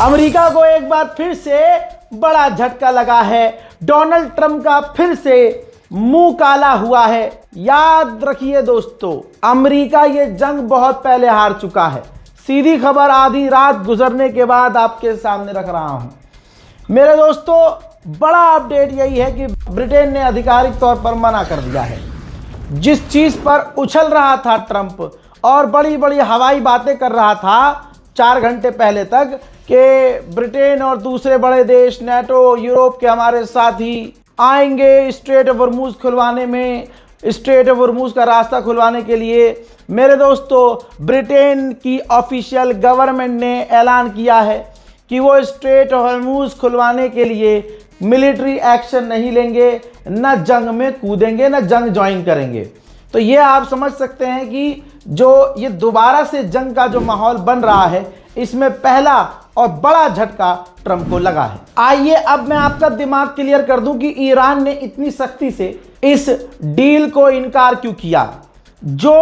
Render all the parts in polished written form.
America को एक बार फिर से बड़ा झटका लगा है। डोनाल्ड ट्रंप का फिर से मुंह काला हुआ है। याद रखिए दोस्तों, अमेरिका ये जंग बहुत पहले हार चुका है। सीधी खबर आधी रात गुजरने के बाद आपके सामने रख रहा हूं। मेरे दोस्तों, बड़ा अपडेट यही है कि ब्रिटेन ने आधिकारिक तौर पर मना कर दिया है। जिस चीज पर उछल रहा था ट्रंप और बड़ी बड़ी हवाई बातें कर रहा था 4 घंटे पहले तक कि ब्रिटेन और दूसरे बड़े देश नेटो यूरोप के हमारे साथी आएंगे स्ट्रेट ऑफ हॉर्मुज खुलवाने में, स्ट्रेट ऑफ हॉर्मुज का रास्ता खुलवाने के लिए। मेरे दोस्तों, ब्रिटेन की ऑफिशियल गवर्नमेंट ने ऐलान किया है कि वो स्ट्रेट ऑफ हॉर्मुज खुलवाने के लिए मिलिट्री एक्शन नहीं लेंगे, न जंग में कूदेंगे, न जंग ज्वाइन करेंगे। तो ये आप समझ सकते हैं कि जो ये दोबारा से जंग का जो माहौल बन रहा है, इसमें पहला और बड़ा झटका ट्रंप को लगा है। आइए अब मैं आपका दिमाग क्लियर कर दूं कि ईरान ने इतनी सख्ती से इस डील को इनकार क्यों किया। जो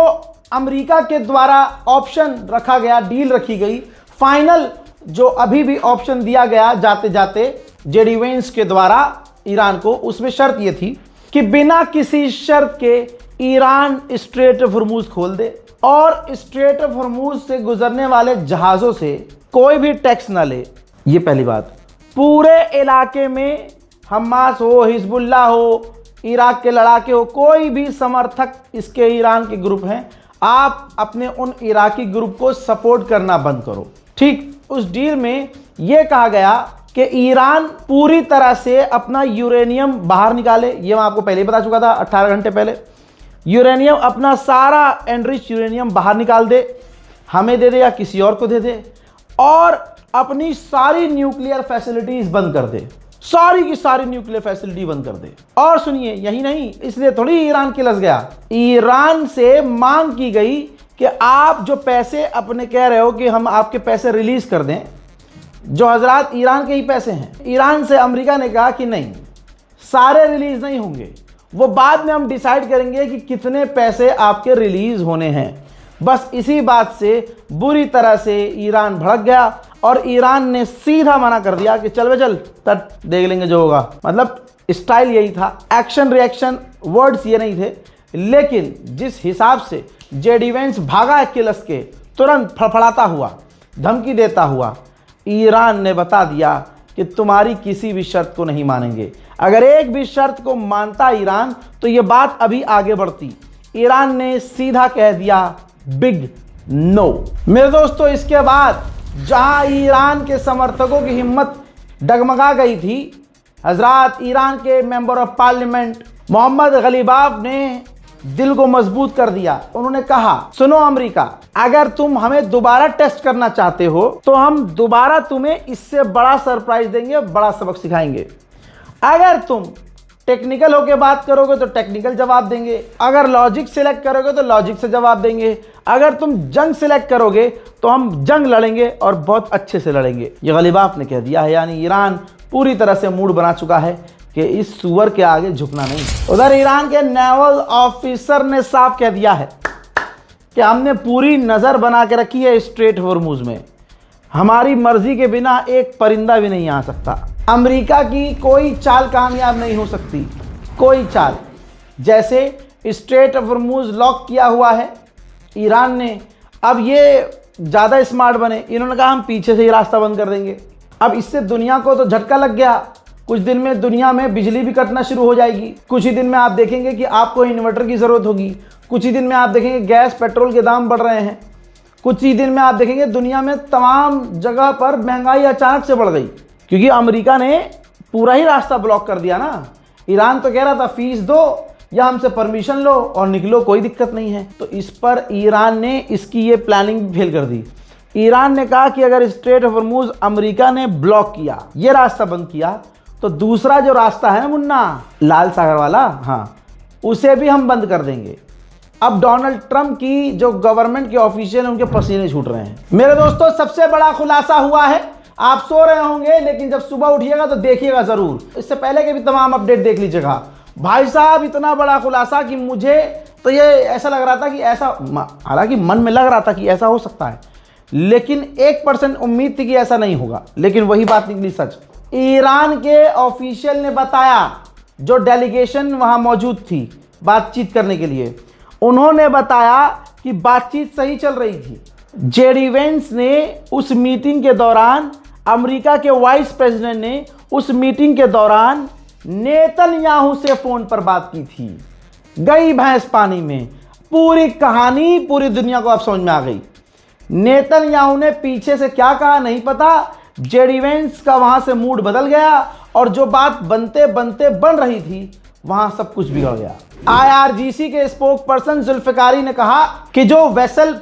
अमेरिका के द्वारा ऑप्शन रखा गया, डील रखी गई, फाइनल जो अभी भी ऑप्शन दिया गया जाते जाते जेडी वेंस के द्वारा ईरान को, उसमें शर्त यह थी कि बिना किसी शर्त के ईरान स्ट्रेट ऑफ हॉर्मुज खोल दे और स्ट्रेट ऑफ हॉर्मुज से गुजरने वाले जहाजों से कोई भी टैक्स ना ले। ये पहली बात। पूरे इलाके में हमास हो, हिजबुल्ला हो, इराक के लड़ाके हो, कोई भी समर्थक इसके ईरान के ग्रुप हैं, आप अपने उन इराकी ग्रुप को सपोर्ट करना बंद करो। ठीक उस डील में यह कहा गया कि ईरान पूरी तरह से अपना यूरेनियम बाहर निकाले। ये मैं आपको पहले ही बता चुका था 18 घंटे पहले। यूरेनियम, अपना सारा एनरिच यूरेनियम बाहर निकाल दे, हमें दे दे या किसी और को दे दे, और अपनी सारी न्यूक्लियर फैसिलिटीज बंद कर दे, सारी की सारी न्यूक्लियर फैसिलिटी बंद कर दे। और सुनिए, यही नहीं, इसलिए थोड़ी ईरान किलस गया, ईरान से मांग की गई कि आप जो पैसे अपने कह रहे हो कि हम आपके पैसे रिलीज कर दें, जो हजरात ईरान के ही पैसे हैं, ईरान से अमेरिका ने कहा कि नहीं, सारे रिलीज नहीं होंगे, वो बाद में हम डिसाइड करेंगे कि कितने पैसे आपके रिलीज होने हैं। बस इसी बात से बुरी तरह से ईरान भड़क गया और ईरान ने सीधा मना कर दिया कि चल बे चल, तब देख लेंगे जो होगा। मतलब स्टाइल यही था, एक्शन रिएक्शन वर्ड्स ये नहीं थे, लेकिन जिस हिसाब से जेडी वेंस भागा किलस के, तुरंत फड़फड़ाता हुआ, धमकी देता हुआ, ईरान ने बता दिया कि तुम्हारी किसी भी शर्त को नहीं मानेंगे। अगर एक भी शर्त को मानता ईरान तो ये बात अभी आगे बढ़ती। ईरान ने सीधा कह दिया बिग नो। मेरे दोस्तों, इसके बाद जहां ईरान के समर्थकों की हिम्मत डगमगा गई थी, हजरात ईरान के मेंबर ऑफ पार्लियामेंट मोहम्मद गलीबाफ ने दिल को मजबूत कर दिया। उन्होंने कहा, सुनो अमेरिका, अगर तुम हमें दोबारा टेस्ट करना चाहते हो तो हम दोबारा तुम्हें इससे बड़ा सरप्राइज देंगे, बड़ा सबक सिखाएंगे। अगर तुम टेक्निकल होकर बात करोगे तो टेक्निकल जवाब देंगे, अगर लॉजिक सिलेक्ट करोगे तो लॉजिक से जवाब देंगे, अगर तुम जंग सिलेक्ट करोगे तो हम जंग लड़ेंगे और बहुत अच्छे से लड़ेंगे। ये गलीबाफ ने कह दिया है। यानी ईरान पूरी तरह से मूड बना चुका है कि इस सुअर के आगे झुकना नहीं। उधर ईरान के नेवल ऑफिसर ने साफ कह दिया है कि हमने पूरी नज़र बना के रखी है स्ट्रेट हॉर्मुज में, हमारी मर्जी के बिना एक परिंदा भी नहीं आ सकता। अमेरिका की कोई चाल कामयाब नहीं हो सकती, कोई चाल। जैसे स्ट्रेट ऑफ हॉर्मुज लॉक किया हुआ है ईरान ने, अब ये ज़्यादा स्मार्ट बने, इन्होंने कहा हम पीछे से ही रास्ता बंद कर देंगे। अब इससे दुनिया को तो झटका लग गया। कुछ दिन में दुनिया में बिजली भी कटना शुरू हो जाएगी। कुछ ही दिन में आप देखेंगे कि आपको इन्वर्टर की ज़रूरत होगी। कुछ ही दिन में आप देखेंगे गैस पेट्रोल के दाम बढ़ रहे हैं। कुछ ही दिन में आप देखेंगे दुनिया में तमाम जगह पर महंगाई अचानक से बढ़ गई, क्योंकि अमेरिका ने पूरा ही रास्ता ब्लॉक कर दिया ना। ईरान तो कह रहा था फीस दो या हमसे परमिशन लो और निकलो, कोई दिक्कत नहीं है। तो इस पर ईरान ने इसकी ये प्लानिंग फेल कर दी। ईरान ने कहा कि अगर स्ट्रेट ऑफ हॉर्मुज अमेरिका ने ब्लॉक किया, ये रास्ता बंद किया, तो दूसरा जो रास्ता है ना मुन्ना, लाल सागर वाला, हाँ, उसे भी हम बंद कर देंगे। अब डोनाल्ड ट्रंप की जो गवर्नमेंट के ऑफिशियल, उनके पसीने छूट रहे हैं। मेरे दोस्तों, सबसे बड़ा खुलासा हुआ है। आप सो रहे होंगे लेकिन जब सुबह उठिएगा तो देखिएगा जरूर। इससे पहले के भी तमाम अपडेट देख लीजिएगा। भाई साहब, इतना बड़ा खुलासा कि मुझे तो ये ऐसा लग रहा था कि ऐसा, हालांकि मन में लग रहा था कि ऐसा हो सकता है, लेकिन 1% उम्मीद थी कि ऐसा नहीं होगा, लेकिन वही बात निकली सच। ईरान के ऑफिशियल ने बताया, जो डेलीगेशन वहां मौजूद थी बातचीत करने के लिए, उन्होंने बताया कि बातचीत सही चल रही थी। जेडी वेंस ने उस मीटिंग के दौरान, अमेरिका के वाइस प्रेसिडेंट ने उस मीटिंग के दौरान नेतन्याहू से फोन पर बात की थी। गई भैंस पानी में, पूरी कहानी पूरी दुनिया को अब समझ में आ गई। नेतन्याहू ने पीछे से क्या कहा नहीं पता, जेडी वेंस का वहां से मूड बदल गया और जो बात बनते बनते बन रही थी वहां सब कुछ बिगड़ गया। आईआरजीसी के स्पोक पर्सन जुल्फिकारी ने कहा कि जो वेसल,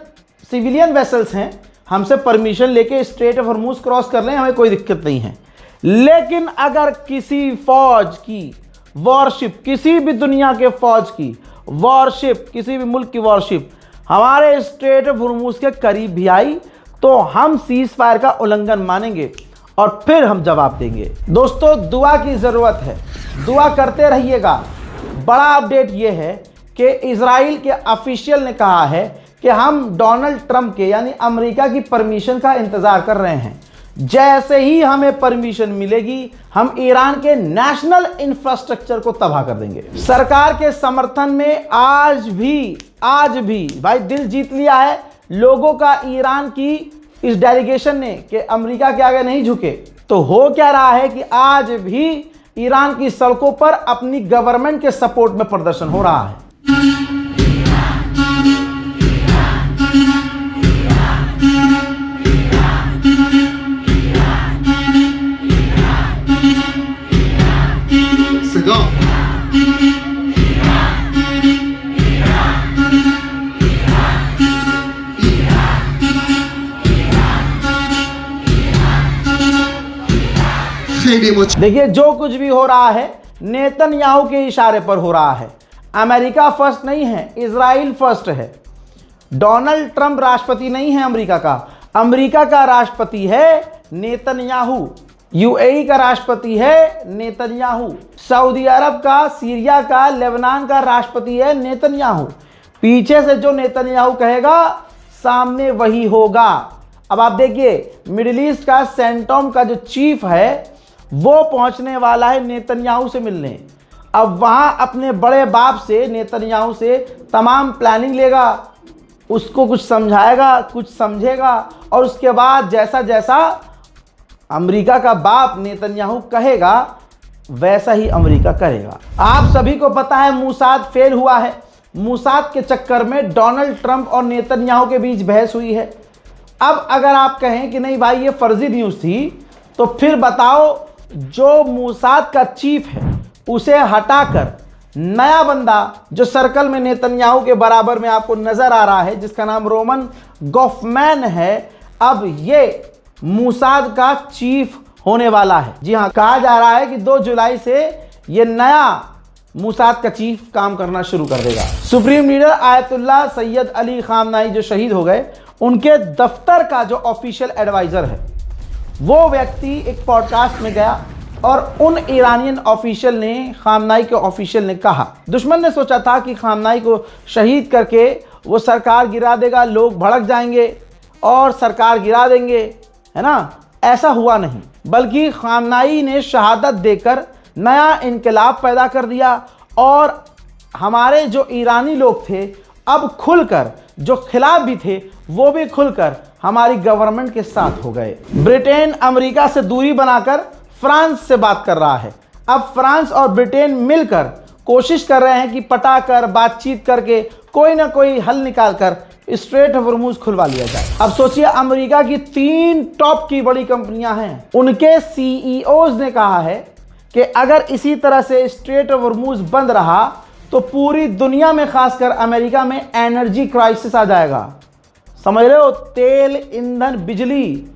सिविलियन वेसल्स हैं, हमसे परमिशन लेके स्ट्रेट ऑफ हॉर्मुज क्रॉस कर लें, हमें कोई दिक्कत नहीं है। लेकिन अगर किसी फौज की वॉरशिप, किसी भी दुनिया के फौज की वॉरशिप, किसी भी मुल्क की वॉरशिप हमारे स्ट्रेट ऑफ हॉर्मुज के करीब भी आई तो हम सीज फायर का उल्लंघन मानेंगे और फिर हम जवाब देंगे। दोस्तों, दुआ की ज़रूरत है, दुआ करते रहिएगा। बड़ा अपडेट यह है कि इजराइल के ऑफिशियल ने कहा है कि हम डोनाल्ड ट्रंप के यानी अमेरिका की परमिशन का इंतज़ार कर रहे हैं। जैसे ही हमें परमिशन मिलेगी हम ईरान के नेशनल इंफ्रास्ट्रक्चर को तबाह कर देंगे। सरकार के समर्थन में आज भी भाई दिल जीत लिया है लोगों का ईरान की इस डेलीगेशन ने कि अमेरिका के आगे नहीं झुके। तो हो क्या रहा है कि आज भी ईरान की सड़कों पर अपनी गवर्नमेंट के सपोर्ट में प्रदर्शन हो रहा है। देखिए, जो कुछ भी हो रहा है नेतन्याहू के इशारे पर हो रहा है। अमेरिका फर्स्ट नहीं है, इजराइल फर्स्ट है। डोनाल्ड ट्रंप राष्ट्रपति नहीं है अमेरिका का राष्ट्रपति है नेतन्याहू। यूएई का राष्ट्रपति है नेतन्याहू। सऊदी अरब का, सीरिया का, लेबनान का राष्ट्रपति है नेतन्याहू। पीछे से जो नेतन्याहू कहेगा सामने वही होगा। अब आप देखिए, मिडिल ईस्ट का सेंटोम का जो चीफ है वो पहुंचने वाला है नेतन्याहू से मिलने। अब वहां अपने बड़े बाप से, नेतन्याहू से तमाम प्लानिंग लेगा, उसको कुछ समझाएगा, कुछ समझेगा और उसके बाद जैसा जैसा अमेरिका का बाप नेतन्याहू कहेगा वैसा ही अमेरिका करेगा। आप सभी को पता है मूसाद फेल हुआ है। मूसाद के चक्कर में डोनाल्ड ट्रंप और नेतन्याहू के बीच बहस हुई है। अब अगर आप कहें कि नहीं भाई ये फर्जी न्यूज़ थी, तो फिर बताओ जो मूसाद का चीफ है उसे हटाकर नया बंदा जो सर्कल में नेतन्याहू के बराबर में आपको नजर आ रहा है, जिसका नाम रोमन गॉफमैन है, अब ये मूसाद का चीफ होने वाला है। जी हाँ, कहा जा रहा है कि 2 जुलाई से ये नया मूसाद का चीफ काम करना शुरू कर देगा। Supreme leader Ayatollah Syed Ali खामनाई जो शहीद हो गए, उनके दफ्तर का जो ऑफिशियल एडवाइजर है वो व्यक्ति एक पॉडकास्ट में गया और उन ईरानियन ऑफिशियल ने, खामनाई के ऑफिशियल ने कहा, दुश्मन ने सोचा था कि खामनाई को शहीद करके वो सरकार गिरा देगा, लोग भड़क जाएंगे और सरकार गिरा देंगे, है ना। ऐसा हुआ नहीं, बल्कि खामनाई ने शहादत देकर नया इनकलाब पैदा कर दिया और हमारे जो ईरानी लोग थे अब खुलकर, जो खिलाफ भी थे वो भी खुलकर हमारी गवर्नमेंट के साथ हो गए। ब्रिटेन अमेरिका से दूरी बनाकर फ्रांस से बात कर रहा है। अब फ्रांस और ब्रिटेन मिलकर कोशिश कर रहे हैं कि पटाकर, बातचीत करके कोई ना कोई हल निकालकर स्ट्रेट ऑफ हॉर्मुज खुलवा लिया जाए। अब सोचिए, अमेरिका की 3 टॉप की बड़ी कंपनियां हैं, उनके सीईओज ने कहा है कि अगर इसी तरह से स्ट्रेट ऑफ हॉर्मुज बंद रहा तो पूरी दुनिया में, खासकर अमेरिका में एनर्जी क्राइसिस आ जाएगा। समझ रहे हो, तेल, ईंधन, बिजली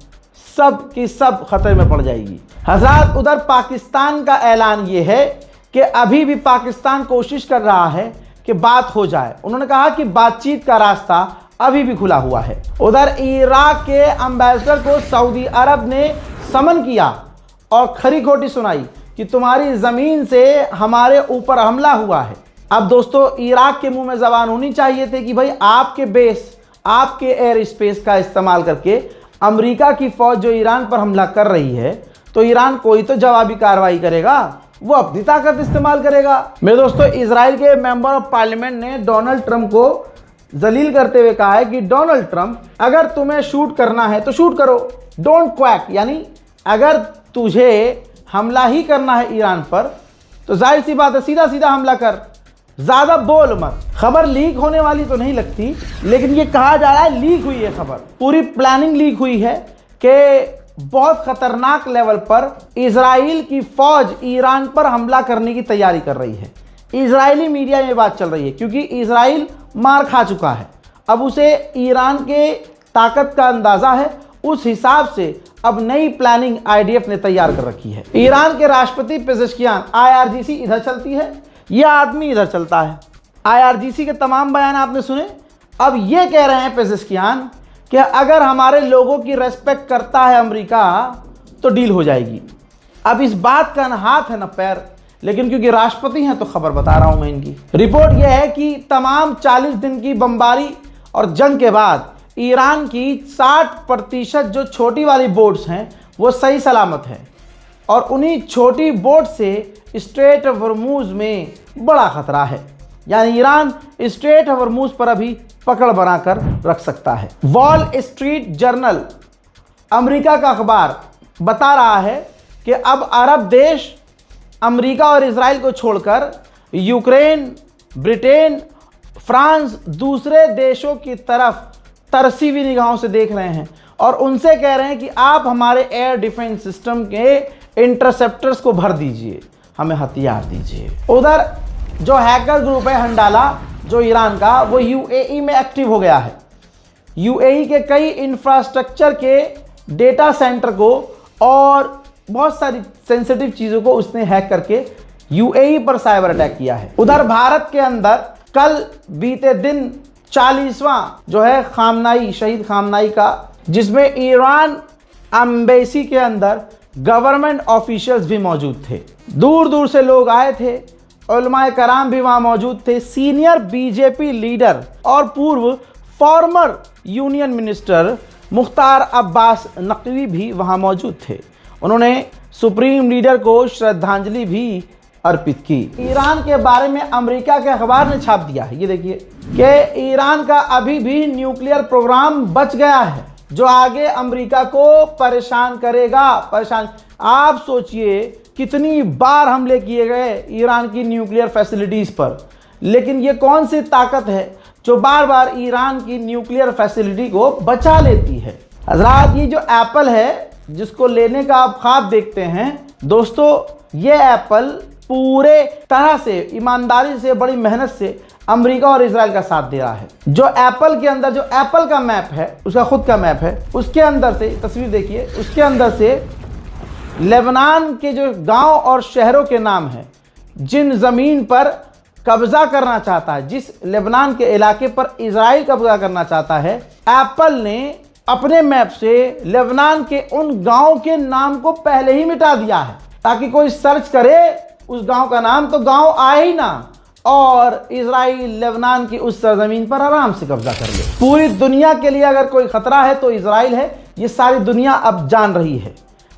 सब की सब खतरे में पड़ जाएगी। हज़रात, उधर पाकिस्तान का ऐलान ये है कि अभी भी पाकिस्तान कोशिश कर रहा है कि बात हो जाए। उन्होंने कहा कि बातचीत का रास्ता अभी भी खुला हुआ है। उधर इराक के एम्बेसडर को सऊदी अरब ने समन किया और खरी खोटी सुनाई कि तुम्हारी ज़मीन से हमारे ऊपर हमला हुआ है। अब दोस्तों, इराक के मुंह में ज़बान होनी चाहिए थी कि भाई आपके बेस, आपके एयर स्पेस का इस्तेमाल करके अमेरिका की फौज जो ईरान पर हमला कर रही है, तो ईरान कोई तो जवाबी कार्रवाई करेगा, वो अपनी ताकत इस्तेमाल करेगा। मेरे दोस्तों, इजराइल के मेंबर ऑफ पार्लियामेंट ने डोनाल्ड ट्रंप को जलील करते हुए कहा है कि डोनाल्ड ट्रंप, अगर तुम्हें शूट करना है तो शूट करो, डोंट क्वैक, यानी अगर तुझे हमला ही करना है ईरान पर तो जाहिर सी बात है सीधा सीधा हमला कर, ज्यादा बोल मत। खबर लीक होने वाली तो नहीं लगती, लेकिन ये कहा जा रहा है लीक हुई है खबर, पूरी प्लानिंग लीक हुई है कि बहुत खतरनाक लेवल पर इजराइल की फौज ईरान पर हमला करने की तैयारी कर रही है। इजरायली मीडिया में बात चल रही है क्योंकि इजराइल मार खा चुका है, अब उसे ईरान के ताकत का अंदाजा है, उस हिसाब से अब नई प्लानिंग आईडीएफ ने तैयार कर रखी है। ईरान के राष्ट्रपति पेजेश्कियान, आईआरजीसी इधर चलती है, यह आदमी इधर चलता है। आईआरजीसी के तमाम बयान आपने सुने। अब ये कह रहे हैं पेजेश्कियान कि अगर हमारे लोगों की रेस्पेक्ट करता है अमेरिका तो डील हो जाएगी। अब इस बात का न हाथ है न पैर, लेकिन क्योंकि राष्ट्रपति हैं तो खबर बता रहा हूं मैं इनकी। रिपोर्ट यह है कि तमाम 40 दिन की बमबारी और जंग के बाद ईरान की 60% जो छोटी वाली बोट्स हैं वो सही सलामत है, और उन्हीं छोटी बोट से स्ट्रेट ऑफ हॉर्मूज में बड़ा खतरा है, यानी ईरान स्ट्रेट ऑफ हॉर्मूज पर अभी पकड़ बनाकर रख सकता है। वॉल स्ट्रीट जर्नल, अमेरिका का अखबार, बता रहा है कि अब अरब देश अमेरिका और इजराइल को छोड़कर यूक्रेन, ब्रिटेन, फ्रांस दूसरे देशों की तरफ तरसी हुई निगाहों से देख रहे हैं और उनसे कह रहे हैं कि आप हमारे एयर डिफेंस सिस्टम के इंटरसेप्टर्स को भर दीजिए, हमें हथियार दीजिए। उधर जो हैकर ग्रुप है हंडाला, जो ईरान का, वो यूएई में एक्टिव हो गया है। यूएई के कई इंफ्रास्ट्रक्चर के डेटा सेंटर को और बहुत सारी सेंसिटिव चीज़ों को उसने हैक करके यूएई पर साइबर अटैक किया है। उधर भारत के अंदर कल बीते दिन 40वां जो है खामनाई, शहीद खामनाई का, जिसमें ईरान एम्बेसी के अंदर गवर्नमेंट ऑफिशियल्स भी मौजूद थे, दूर दूर से लोग आए थे, उलमाए कराम भी वहां मौजूद थे, सीनियर बीजेपी लीडर और पूर्व former union minister Mukhtar Abbas Naqvi भी वहां मौजूद थे। उन्होंने सुप्रीम लीडर को श्रद्धांजलि भी अर्पित की। ईरान के बारे में अमेरिका के अखबार ने छाप दिया है, ये देखिए कि ईरान का अभी भी न्यूक्लियर प्रोग्राम बच गया है जो आगे अमेरिका को परेशान करेगा। परेशान, आप सोचिए कितनी बार हमले किए गए ईरान की न्यूक्लियर फैसिलिटीज पर, लेकिन ये कौन सी ताकत है जो बार बार ईरान की न्यूक्लियर फैसिलिटी को बचा लेती है। हजरात, ये जो एप्पल है जिसको लेने का आप ख्वाब देखते हैं, दोस्तों ये एप्पल पूरे तरह से ईमानदारी से, बड़ी मेहनत से अमेरिका और इजराइल का साथ दे रहा है। जो एप्पल के अंदर, जो एप्पल का मैप है, उसका खुद का मैप है, उसके अंदर से तस्वीर देखिए, उसके अंदर से लेबनान के जो गांव और शहरों के नाम हैं, जिन ज़मीन पर कब्जा करना चाहता है, जिस लेबनान के इलाके पर इजराइल कब्जा करना चाहता है, एप्पल ने अपने मैप से लेबनान के उन गांव के नाम को पहले ही मिटा दिया है, ताकि कोई सर्च करे उस गांव का नाम तो गांव आए ही ना, और इजराइल लेबनान की उस सरजमीन पर आराम से कब्जा कर ले। पूरी दुनिया के लिए अगर कोई खतरा है तो इजराइल है, ये सारी दुनिया अब जान रही है।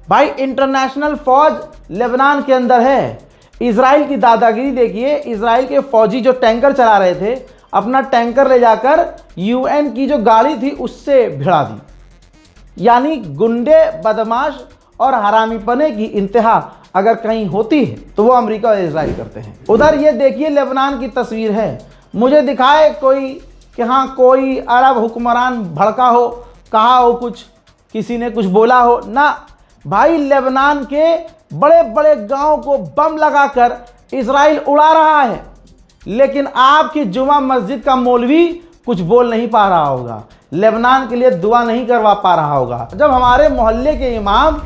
भाई, इंटरनेशनल फौज लेबनान के अंदर है। इजराइल की दादागिरी देखिए, इजराइल के फौजी जो टैंकर चला रहे थे, अपना टैंकर ले जाकर यूएन की जो गाड़ी थी उससे भिड़ा दी। यानी गुंडे, बदमाश और हरामीपने की इंतहा अगर कहीं होती है तो वो अमेरिका और इजराइल करते हैं। उधर ये देखिए लेबनान की तस्वीर है। मुझे दिखाए कोई कि हाँ कोई अरब हुक्मरान भड़का हो, कहा हो कुछ, किसी ने कुछ बोला हो ना। भाई, लेबनान के बड़े बड़े गांव को बम लगाकर इजराइल उड़ा रहा है, लेकिन आपकी जुमा मस्जिद का मौलवी कुछ बोल नहीं पा रहा होगा, लेबनान के लिए दुआ नहीं करवा पा रहा होगा। जब हमारे मोहल्ले के इमाम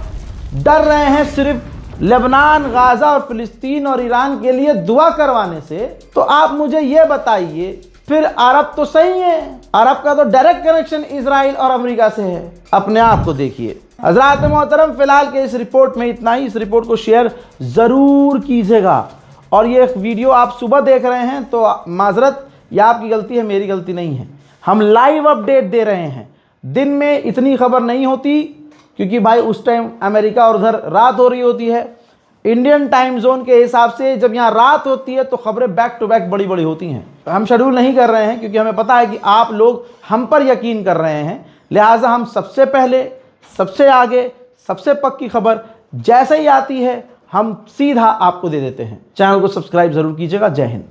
डर रहे हैं सिर्फ लेबनान, गाजा और फिलिस्तीन और ईरान के लिए दुआ करवाने से, तो आप मुझे ये बताइए फिर अरब तो सही है, अरब का तो डायरेक्ट कनेक्शन इजराइल और अमेरिका से है। अपने आप को देखिए। हजरात मोहतरम, फिलहाल के इस रिपोर्ट में इतना ही। इस रिपोर्ट को शेयर ज़रूर कीजिएगा, और ये वीडियो आप सुबह देख रहे हैं तो माजरत, यह आपकी गलती है, मेरी गलती नहीं है। हम लाइव अपडेट दे रहे हैं। दिन में इतनी खबर नहीं होती क्योंकि भाई उस टाइम अमेरिका और उधर रात हो रही होती है। इंडियन टाइम जोन के हिसाब से जब यहाँ रात होती है तो खबरें बैक टू बैक बड़ी बड़ी होती हैं। हम शेड्यूल नहीं कर रहे हैं क्योंकि हमें पता है कि आप लोग हम पर यकीन कर रहे हैं, लिहाजा हम सबसे पहले, सबसे आगे, सबसे पक्की खबर जैसे ही आती है हम सीधा आपको दे देते हैं। चैनल को सब्सक्राइब जरूर कीजिएगा। जय हिंद।